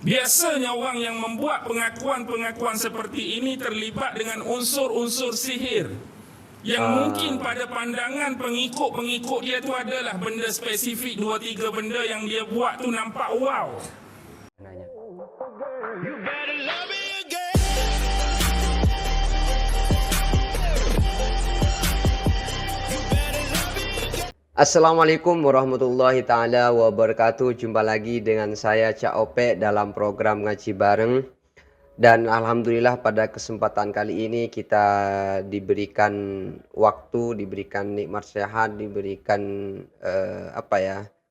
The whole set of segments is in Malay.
Biasanya orang yang membuat pengakuan-pengakuan seperti ini terlibat dengan unsur-unsur sihir yang mungkin pada pandangan pengikut-pengikut dia tu adalah benda spesifik 2-3 benda yang dia buat tu nampak wow. Nanya. Assalamualaikum warahmatullahi ta'ala wabarakatuh. Jumpa lagi dengan saya Cak Opek dalam program Ngaji Bareng. Dan Alhamdulillah pada kesempatan kali ini kita diberikan waktu, diberikan nikmat sehat, diberikan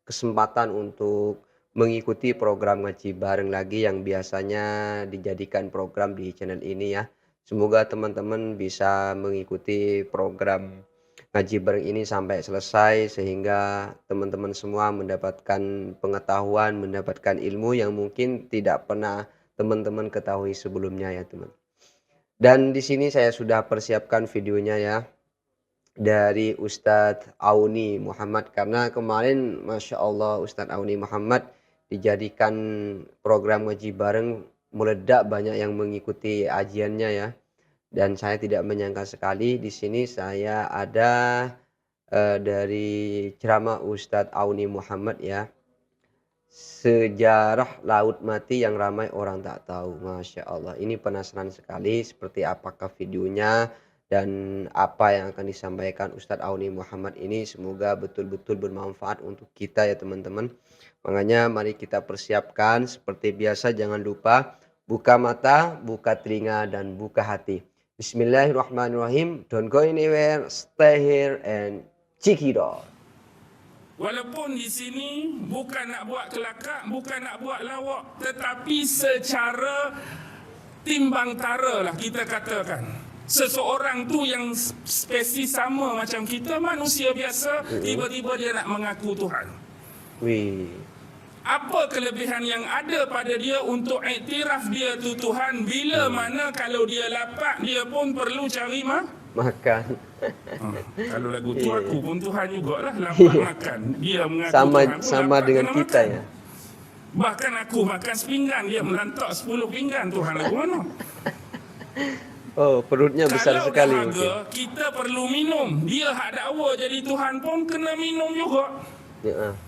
kesempatan untuk mengikuti program Ngaji Bareng lagi yang biasanya dijadikan program di channel ini ya. Semoga teman-teman bisa mengikuti program Ngaji Bareng ini sampai selesai sehingga teman-teman semua mendapatkan pengetahuan, mendapatkan ilmu yang mungkin tidak pernah teman-teman ketahui sebelumnya ya teman. Dan di sini saya sudah persiapkan videonya ya dari Ustadz Auni Muhammad, karena kemarin Masya Allah Ustadz Auni Muhammad dijadikan program Ngaji Bareng meledak, banyak yang mengikuti ajiannya ya. Dan saya tidak menyangka sekali di sini saya ada dari ceramah Ustadz Auni Muhammad ya. Sejarah Laut Mati yang ramai orang tak tahu. Masya Allah, ini penasaran sekali seperti apakah videonya dan apa yang akan disampaikan Ustadz Auni Muhammad ini. Semoga betul-betul bermanfaat untuk kita ya teman-teman. Makanya mari kita persiapkan seperti biasa, jangan lupa buka mata, buka telinga dan buka hati. Bismillahirrahmanirrahim. Don't go anywhere, stay here and check it out. Walaupun di sini bukan nak buat kelakar, bukan nak buat lawak, tetapi secara timbang tara lah kita katakan. Seseorang tu yang spesies sama macam kita, manusia biasa, tiba-tiba dia nak mengaku Tuhan. Wih. Apa kelebihan yang ada pada dia untuk iktiraf dia tu Tuhan, bila mana kalau dia lapar dia pun perlu cari makan. Kalau lagu tu aku pun Tuhan jugalah, lapar makan. Dia mengaku Tuhan sama dengan kita makan. ya. Bahkan aku makan sepinggan, dia melantak 10 pinggan. Tuhan lagu mana? Oh, perutnya besar kalau sekali dahaga, mungkin. kita perlu minum. Dia hak dakwa jadi Tuhan pun kena minum juga. Ya.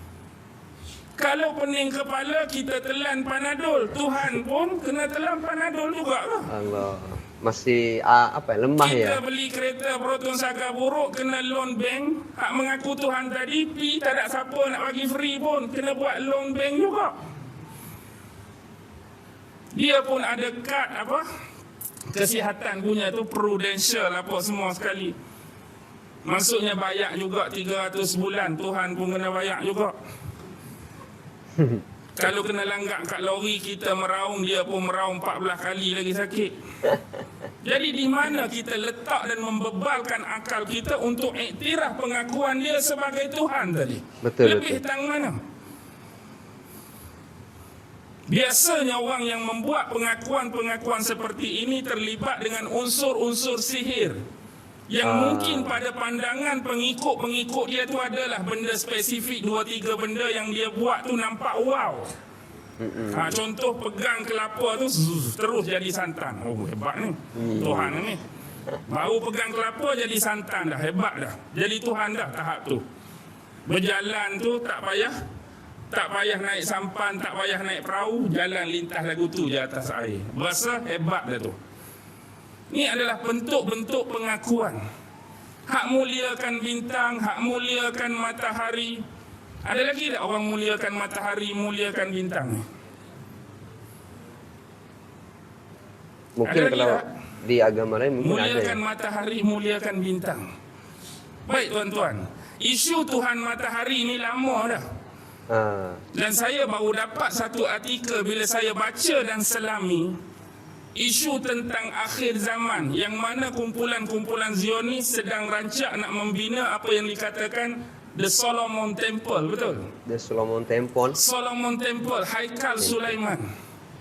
Kalau pening kepala, kita telan Panadol. Tuhan pun kena telan Panadol juga lah. Allah, masih lemah Kita ya. beli kereta Proton Saga buruk, kena loan bank. Hak mengaku Tuhan tadi, pi tak ada siapa nak bagi free pun, kena buat loan bank juga. Dia pun ada kad kesihatan punya tu, prudential apa semua sekali. Maksudnya bayar juga 300 bulan, Tuhan pun kena bayar juga. Kalau kena langgak kat lori, kita meraung, dia pun meraung 14 kali lagi sakit. Jadi di mana kita letak dan membebalkan akal kita untuk iktiraf pengakuan dia sebagai Tuhan tadi? Lebih tang mana? Biasanya orang yang membuat pengakuan-pengakuan seperti ini terlibat dengan unsur-unsur sihir yang mungkin pada pandangan pengikut-pengikut dia tu adalah benda spesifik 2-3 benda yang dia buat tu nampak wow. Contoh pegang kelapa tu terus jadi santan. Oh hebat ni Tuhan ni. Baru pegang kelapa jadi santan dah, hebat dah. Jadi Tuhan dah tahap tu. Berjalan tu tak payah naik sampan, tak payah naik perahu, jalan lintas lagu tu je atas air. Berasa hebat dah tu. Ini adalah bentuk-bentuk pengakuan. Hak muliakan bintang, hak muliakan matahari. Ada lagi tak orang muliakan matahari, muliakan bintang? Mungkin kalau tak? Di agama lain mungkin muliakan ada ya? Matahari, muliakan bintang. Baik tuan-tuan, isu Tuhan matahari ini lama dah. Dan saya baru dapat satu artikel bila saya baca dan selami isu tentang akhir zaman, yang mana kumpulan-kumpulan Zionis sedang rancak nak membina apa yang dikatakan The Solomon Temple, betul? The Solomon Temple. Solomon Temple, Haikal Sulaiman.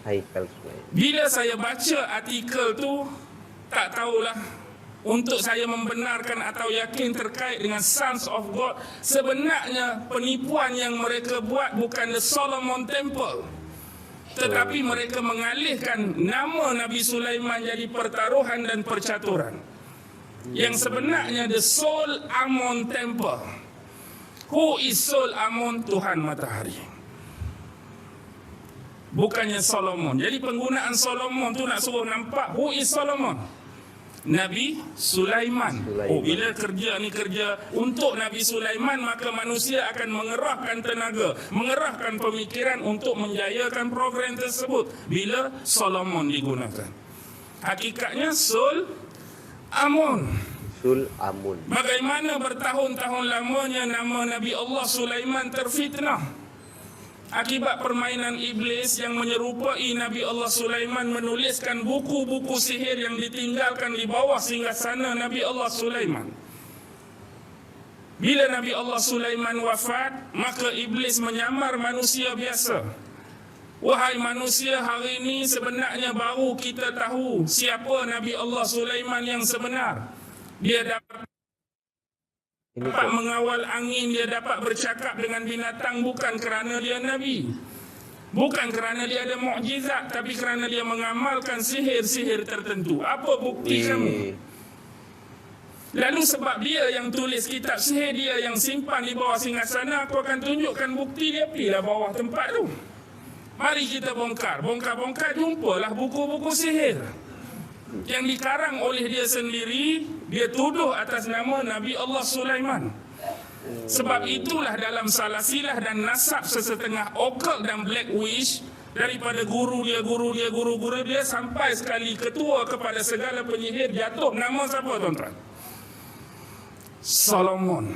Haikal Sulaiman. Bila saya baca artikel tu, tak tahulah untuk saya membenarkan atau yakin terkait dengan Sons of God. Sebenarnya penipuan yang mereka buat bukan The Solomon Temple. Tetapi mereka mengalihkan nama Nabi Sulaiman jadi pertaruhan dan percaturan. Yang sebenarnya the Sol Amon Temple. Who is Sol Amon? Tuhan Matahari. Bukannya Solomon. Jadi penggunaan Solomon tu nak suruh nampak who is Solomon? Nabi Sulaiman. Oh, bila kerja ni kerja untuk Nabi Sulaiman, maka manusia akan mengerahkan tenaga, mengerahkan pemikiran untuk menjayakan program tersebut bila Solomon digunakan. Hakikatnya Sul Amun. Sul Amun. Bagaimana bertahun-tahun lamanya nama Nabi Allah Sulaiman terfitnah akibat permainan iblis yang menyerupai Nabi Allah Sulaiman menuliskan buku-buku sihir yang ditinggalkan di bawah singgasana Nabi Allah Sulaiman. Bila Nabi Allah Sulaiman wafat, maka iblis menyamar manusia biasa. Wahai manusia, hari ini sebenarnya baru kita tahu siapa Nabi Allah Sulaiman yang sebenar. Dia dapat mengawal angin, dia dapat bercakap dengan binatang bukan kerana dia Nabi, bukan kerana dia ada mukjizat, tapi kerana dia mengamalkan sihir-sihir tertentu. Apa bukti kamu? Lalu sebab dia yang tulis kitab sihir, dia yang simpan di bawah singgasana, aku akan tunjukkan bukti dia. Pilah bawah tempat tu. Mari kita bongkar, jumpalah buku-buku sihir yang dikarang oleh dia sendiri. Dia tuduh atas nama Nabi Allah Sulaiman. Sebab itulah dalam salasilah dan nasab sesetengah occult dan black wish, daripada guru dia sampai sekali ketua kepada segala penyihir, jatuh nama siapa tuan-tuan? Solomon.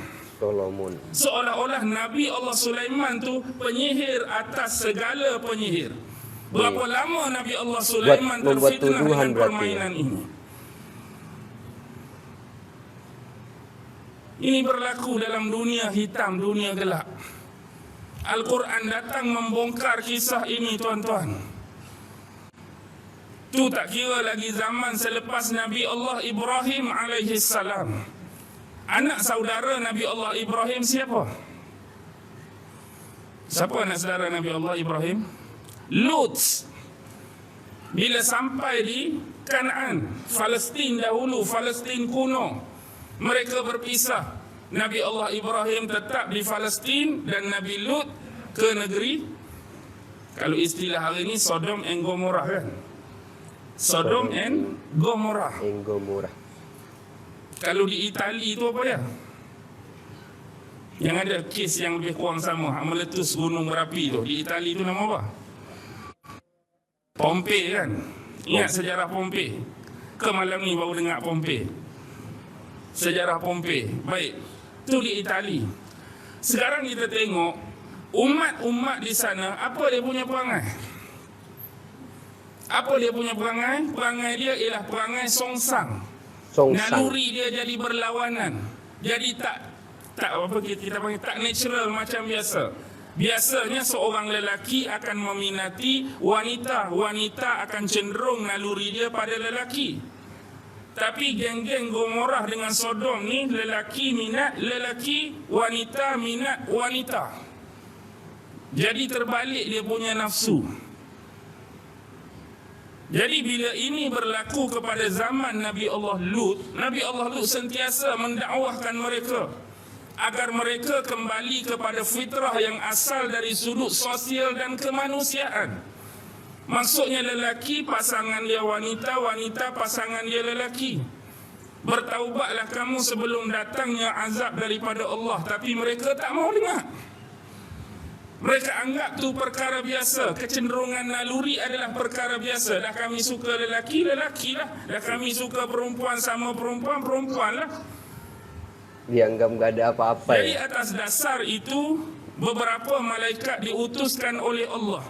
Seolah-olah Nabi Allah Sulaiman tu penyihir atas segala penyihir. Berapa lama Nabi Allah Sulaiman terfitnah dengan permainan ini? Ini berlaku dalam dunia hitam, dunia gelap. Al-Quran datang membongkar kisah ini, tuan-tuan. Tu tak kira lagi zaman selepas Nabi Allah Ibrahim alaihissalam. Anak saudara Nabi Allah Ibrahim siapa? Siapa anak saudara Nabi Allah Ibrahim? Lut. Bila sampai di Kanaan, Palestin dahulu, Palestin kuno, mereka berpisah. Nabi Allah Ibrahim tetap di Palestin dan Nabi Lut ke negeri, kalau istilah hari ini, Sodom and Gomorrah kan? Sodom and Gomorrah. Kalau di Itali itu apa ya? Yang ada kes yang lebih kurang sama, meletus gunung berapi tu. Di Itali itu nama apa? Pompei kan? Ingat sejarah Pompei? Ke malam ni baru dengar Pompei? Sejarah Pompei. Baik, itu di Itali. Sekarang kita tengok umat-umat di sana, apa dia punya perangai? Apa dia punya perangai? Perangai dia ialah perangai songsang. Naluri dia jadi berlawanan. Jadi tak apa kita panggil, tak natural macam biasa. Biasanya seorang lelaki akan meminati wanita, wanita akan cenderung naluri dia pada lelaki. Tapi geng-geng Gomorrah dengan Sodom ni, lelaki minat lelaki, wanita minat wanita. Jadi terbalik dia punya nafsu. Jadi bila ini berlaku kepada zaman Nabi Allah Lut sentiasa mendakwahkan mereka agar mereka kembali kepada fitrah yang asal dari sudut sosial dan kemanusiaan. Maksudnya lelaki pasangan dia wanita, wanita pasangan dia lelaki. Bertaubatlah kamu sebelum datangnya azab daripada Allah. Tapi mereka tak mau dengar. Mereka anggap tu perkara biasa. Kecenderungan naluri adalah perkara biasa. Dah kami suka lelaki, lelakilah. Dah kami suka perempuan sama perempuan, perempuanlah. Dianggap gak ada apa-apa. Jadi atas dasar itu, beberapa malaikat diutuskan oleh Allah.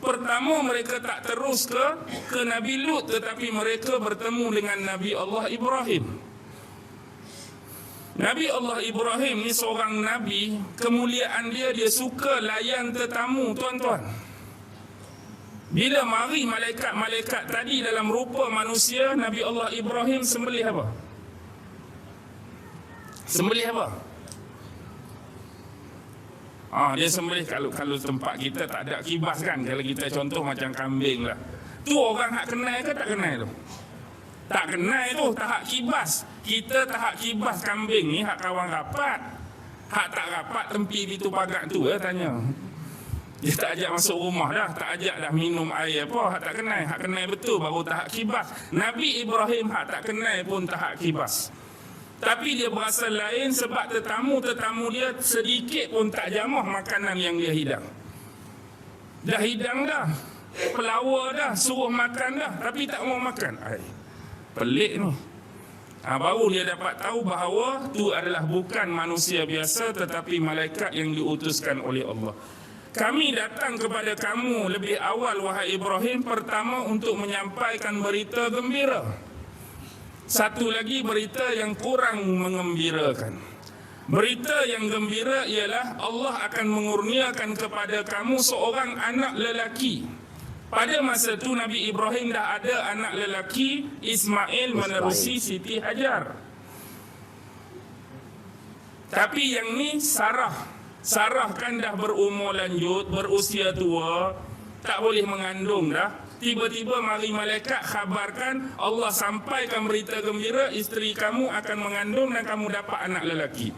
Pertama, mereka tak terus ke Nabi Lut, tetapi mereka bertemu dengan Nabi Allah Ibrahim. Nabi Allah Ibrahim ni seorang Nabi, kemuliaan dia suka layan tetamu, tuan-tuan. Bila mari malaikat-malaikat tadi dalam rupa manusia, Nabi Allah Ibrahim sembelih apa? Sembelih apa? Dia sembelih kalau tempat kita tak ada kibas kan. Kalau kita contoh macam kambing lah. Tu orang hak kenal ke tak kenal tu? Tak kenal tu, tak hak kibas. Kita tak hak kibas kambing ni, hak kawan rapat. Hak tak rapat tempi pintu pagar tu tanya. Dia tak ajak masuk rumah dah, tak ajak dah minum air apa, hak tak kenal. Hak kenal betul baru tak hak kibas. Nabi Ibrahim hak tak kenal pun tak hak kibas. Tapi dia berasa lain sebab tetamu dia sedikit pun tak jamah makanan yang dia hidang. Dah hidang dah, pelawar dah, suruh makan dah, tapi tak mau makan. Pelik ni. Baru dia dapat tahu bahawa tu adalah bukan manusia biasa tetapi malaikat yang diutuskan oleh Allah. Kami datang kepada kamu lebih awal wahai Ibrahim, pertama untuk menyampaikan berita gembira. Satu lagi berita yang kurang mengembirakan. Berita yang gembira ialah Allah akan mengurniakan kepada kamu seorang anak lelaki. Pada masa itu Nabi Ibrahim dah ada anak lelaki, Ismail menerusi Siti Hajar. Tapi yang ni Sarah kan dah berumur lanjut, berusia tua, tak boleh mengandung dah. Tiba-tiba mari malaikat khabarkan, Allah sampaikan berita gembira, isteri kamu akan mengandung dan kamu dapat anak lelaki.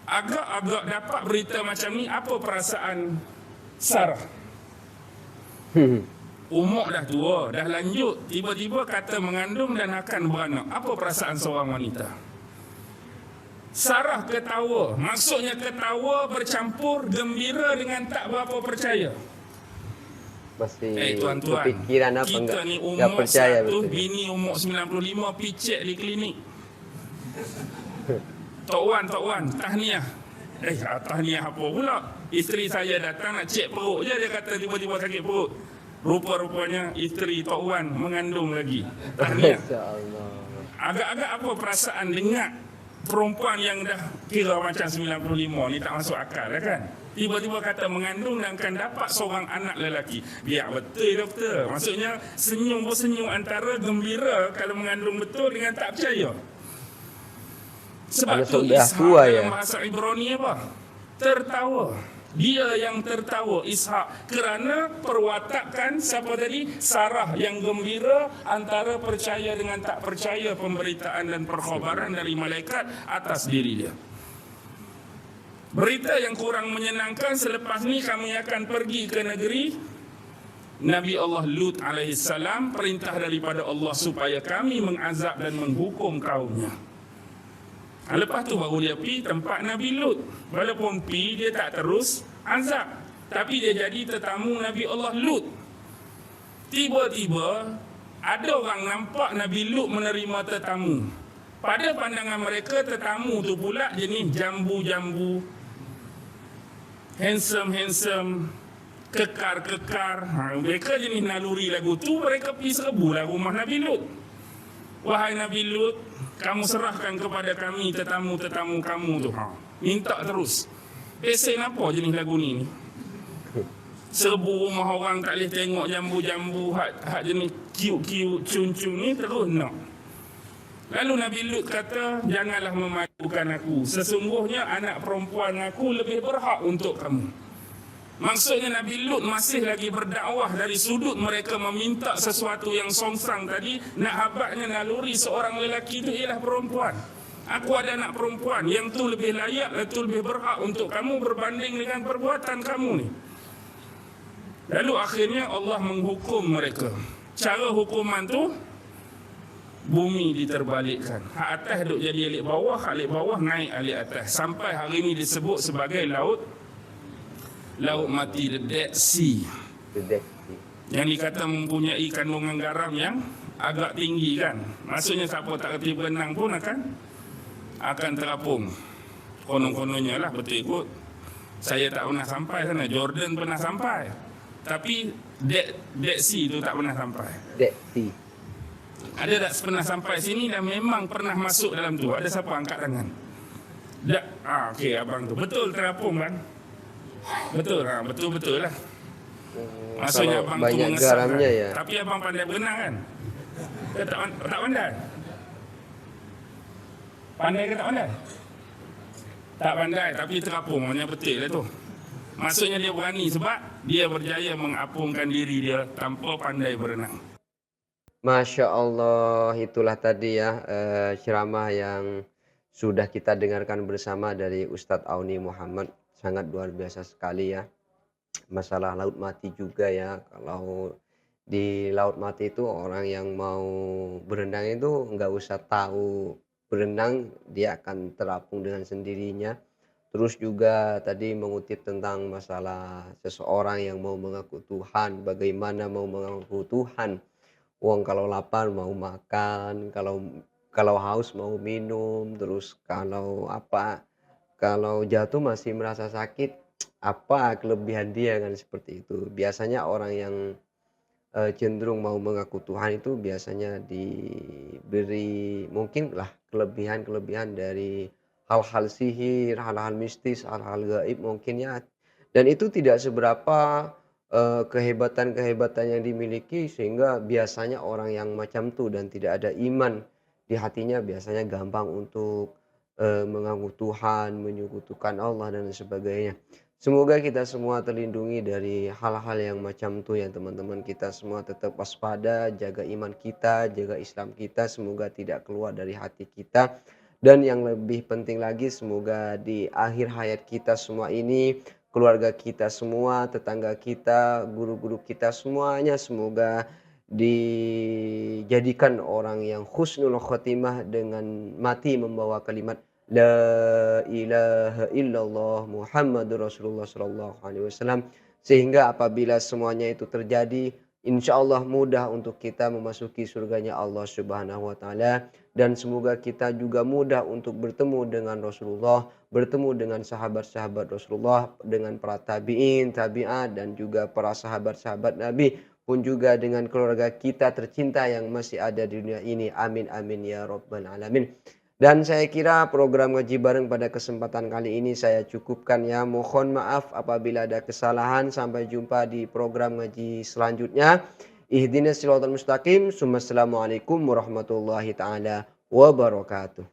Agak-agak dapat berita macam ni, apa perasaan Sarah? Umur dah tua, dah lanjut, tiba-tiba kata mengandung dan akan beranak. Apa perasaan seorang wanita? Sarah ketawa, maksudnya ketawa bercampur gembira dengan tak berapa percaya. Masih tuan-tuan, kepikiran apa kita ni enggak umur percaya 100, betul. bini umur 95 picek di klinik. Tok Wan, tahniah. Tahniah apa pula? Isteri saya datang nak cek perut je, dia kata tiba-tiba sakit perut. Rupa-rupanya isteri Tok Wan mengandung lagi. Tahniah. Masya-Allah. Agak-agak apa perasaan dengar perempuan yang dah kira macam 95 ni, tak masuk akal lah kan? Tiba-tiba kata mengandung dan akan dapat seorang anak lelaki. Biar betul doktor. Maksudnya senyum bersenyum antara gembira kalau mengandung betul dengan tak percaya. Sebab tu Ishak dalam bahasa Ibrani apa? Tertawa. Dia yang tertawa, Ishak, kerana perwatakan siapa tadi? Sarah yang gembira antara percaya dengan tak percaya pemberitaan dan perkhabaran dari malaikat atas diri dia. Berita yang kurang menyenangkan, selepas ni kami akan pergi ke negeri Nabi Allah Lut alaihissalam, perintah daripada Allah supaya kami mengazab dan menghukum kaumnya. Lepas tu baru dia pergi tempat Nabi Lut. Walaupun pergi dia tak terus azab, tapi dia jadi tetamu Nabi Allah Lut. Tiba-tiba ada orang nampak Nabi Lut menerima tetamu. Pada pandangan mereka tetamu tu pula jenis jambu-jambu, handsome, kekar. Mereka jenis naluri lagu tu, mereka pergi serbulah rumah Nabi Lut. Wahai Nabi Lut, kamu serahkan kepada kami tetamu-tetamu kamu tu. Minta terus. Pesen apa jenis lagu ni? Serbu rumah orang tak boleh tengok jambu-jambu, hak jenis cute-cute, cun-cun ni terus nak. Lalu Nabi Lut kata, janganlah memalukan aku. Sesungguhnya anak perempuan aku lebih berhak untuk kamu. Maksudnya Nabi Lut masih lagi berdakwah dari sudut mereka meminta sesuatu yang songsang tadi. Nak habaknya naluri seorang lelaki itu ialah perempuan. Aku ada anak perempuan yang tu lebih layak, itu lebih berhak untuk kamu berbanding dengan perbuatan kamu ni. Lalu akhirnya Allah menghukum mereka. Cara hukuman tu, bumi diterbalikkan. Hak atas duk jadi alik bawah, alik bawah naik alik atas. Sampai hari ini disebut sebagai laut mati, the Dead Sea. Yang dikata mempunyai kandungan garam yang agak tinggi kan. Maksudnya siapa tak kerti berenang pun akan terapung. Konon-kononnya lah, betul ikut. Saya tak pernah sampai sana. Jordan pernah sampai, tapi Dead Sea tu tak pernah sampai. Dead Sea. Ada tak pernah sampai sini dan memang pernah masuk dalam tu? Ada siapa angkat tangan? Okey abang tu. Betul terapung bang? Betul, betul lah. Maksudnya abang tu mengesahkan. Ya. Tapi abang pandai berenang kan? Tak pandai? Pandai ke tak pandai? Tak pandai tapi terapung, maknanya betul lah tu. Maksudnya dia berani sebab dia berjaya mengapungkan diri dia tanpa pandai berenang. Masya Allah, itulah tadi ya ceramah yang sudah kita dengarkan bersama dari Ustadz Auni Muhammad. Sangat luar biasa sekali ya. Masalah laut mati juga ya. Kalau di laut mati itu orang yang mau berenang itu nggak usah tahu berenang, dia akan terapung dengan sendirinya. Terus juga tadi mengutip tentang masalah seseorang yang mau mengaku Tuhan, bagaimana mau mengaku Tuhan. Wong kalau lapar mau makan, kalau haus mau minum, terus kalau apa, kalau jatuh masih merasa sakit, apa kelebihan dia kan seperti itu. Biasanya orang yang cenderung mau mengaku Tuhan itu biasanya diberi mungkinlah kelebihan-kelebihan dari hal-hal sihir, hal-hal mistis, hal-hal gaib mungkin ya. Dan itu tidak seberapa kehebatan-kehebatan yang dimiliki sehingga biasanya orang yang macam itu dan tidak ada iman di hatinya biasanya gampang untuk mengaku Tuhan, menyekutukan Allah dan sebagainya. Semoga kita semua terlindungi dari hal-hal yang macam itu ya teman-teman. Kita semua tetap waspada, jaga iman kita, jaga Islam kita. Semoga tidak keluar dari hati kita. Dan yang lebih penting lagi semoga di akhir hayat kita semua ini, keluarga kita semua, tetangga kita, guru-guru kita semuanya semoga dijadikan orang yang husnul khotimah dengan mati membawa kalimat La ilaha illallah Muhammadur Rasulullah sallallahu alaihi wasallam, sehingga apabila semuanya itu terjadi insya Allah mudah untuk kita memasuki surganya Allah Subhanahu wa taala, dan semoga kita juga mudah untuk bertemu dengan Rasulullah, bertemu dengan sahabat-sahabat Rasulullah, dengan para tabi'in, tabi'at dan juga para sahabat-sahabat Nabi, pun juga dengan keluarga kita tercinta yang masih ada di dunia ini. Amin amin ya rabbal alamin. Dan saya kira program ngaji bareng pada kesempatan kali ini saya cukupkan ya. Mohon maaf apabila ada kesalahan. Sampai jumpa di program ngaji selanjutnya. Ihdinas siratal mustaqim. Assalamualaikum warahmatullahi taala wabarakatuh.